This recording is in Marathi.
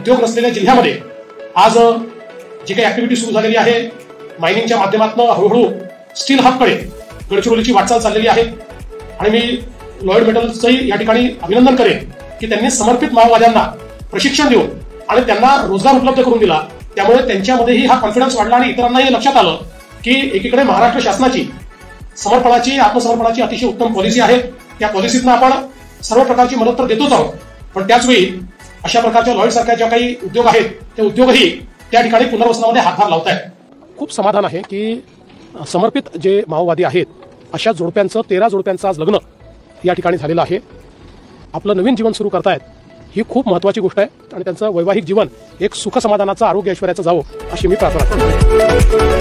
उद्योग नसलेल्या जिल्ह्यामध्ये आज जी काही ऍक्टिव्हिटी सुरू झालेली आहे, मायनिंगच्या माध्यमातून हळूहळू स्टील हबकडे गडचिरोलीची वाटचाल चाललेली आहे. आणि मी लॉयड मेटल्सचंही या ठिकाणी अभिनंदन करेन की त्यांनी समर्पित माओवाद्यांना प्रशिक्षण देऊन आणि त्यांना रोजगार उपलब्ध करून दिला. त्यामुळे त्यांच्यामध्येही हा कॉन्फिडन्स वाढला आणि इतरांनाही लक्षात आलं की एकीकडे महाराष्ट्र शासनाची समर्पणाची, आत्मसमर्पणाची अतिशय उत्तम पॉलिसी आहे. त्या पॉलिसीतनं आपण सर्व प्रकारची मदत तर देतोच आहोत, पण त्याचवेळी अशा प्रकारच्या लॉयड सारख्या ज्या काही उद्योग आहेत ते उद्योगही त्या ठिकाणी पुनर्वसनामध्ये हातभार लावत आहेत. खूप समाधान आहे की समर्पित जे माओवादी आहेत अशा जोडप्यांचं 13 जोडप्यांचं आज लग्न या ठिकाणी झालेलं आहे. आपलं नवीन जीवन सुरू करतायत, ही खूप महत्त्वाची गोष्ट आहे आणि त्यांचं वैवाहिक जीवन एक सुख समाधानाचं, आरोग्य ऐश्वर्याचं जावं अशी मी प्रार्थना करतो.